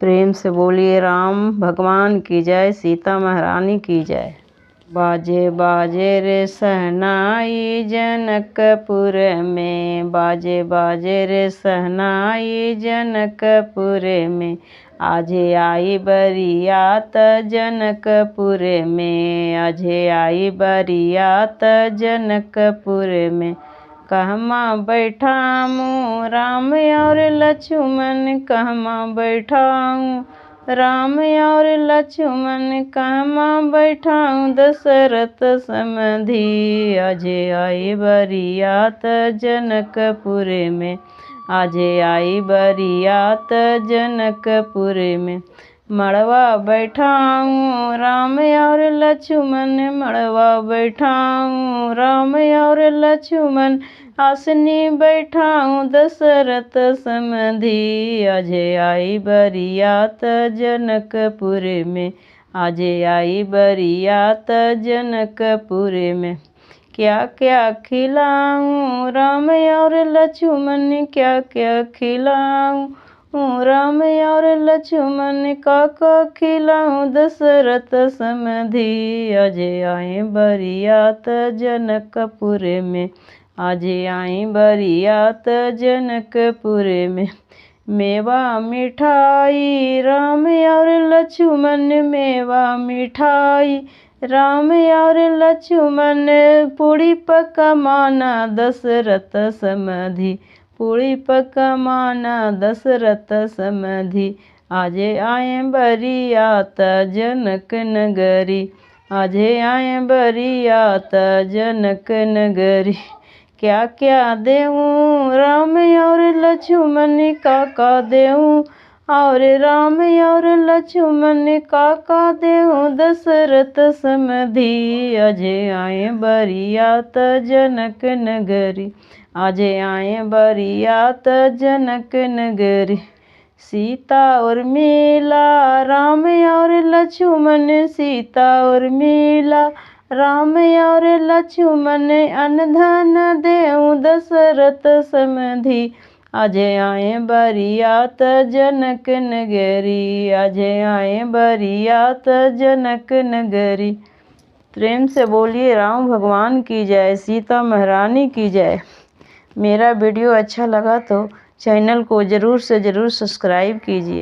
प्रेम से बोलिए राम भगवान की जय, सीता महारानी की जय। बाजे बाजे रे सहनाई जनकपुर में, बाजे बाजे रे सहनाई जनकपुर में, आजे आई बरियात जनकपुर में, आजे आई बरियात जनकपुर में। कहमा बैठाऊँ राम और लक्ष्मण, कहमा बैठाऊँ राम और लक्ष्मण, कहमा बैठाऊँ दशरथ समधि। आजे आई बरियात जनकपुर में, आजे आई बरियात जनकपुर में। मड़वा बैठाऊँ राम और लक्ष्मण, मड़वा बैठाऊँ राम और लक्ष्मण, आसनी बैठाऊँ दशरथ समधि। आजे आई बरियात जनकपुर में, आजे आई बरियात जनकपुर में। क्या क्या खिलाऊँ राम और लक्ष्मण, क्या क्या खिलाऊँ राम और लक्ष्मण, का खिलाऊँ दशरथ समधि। आजे आई बरियात जनकपुर में, आजे आई बरियात जनकपुर में। मेवा मिठाई राम और लक्ष्मण, मेवा मिठाई राम और लक्ष्मण, पूड़ी पकवाना दशरथ समधि, पूड़ी पकवाना दशरथ समधि। आजे आए बरियात जनक नगरी, आजे आए बरियात जनक नगरी। क्या क्या देऊँ राम और लक्ष्मण, का देऊँ और राम और लक्ष्मण, का देऊँ दशरथ समधि। आजे आए बरियात जनक नगरी, आजे आए बरियात जनक नगरी। सीता और मीला राम और लक्ष्मण, सीता और मीला राम और लक्ष्मण, अन्न धन देऊँ दशरथ समधि। आजे आए बरियात जनक नगरी, आजे आए बरियात जनक नगरी। प्रेम से बोलिए राम भगवान की जय, सीता महारानी की जय। मेरा वीडियो अच्छा लगा तो चैनल को ज़रूर से ज़रूर सब्सक्राइब कीजिए।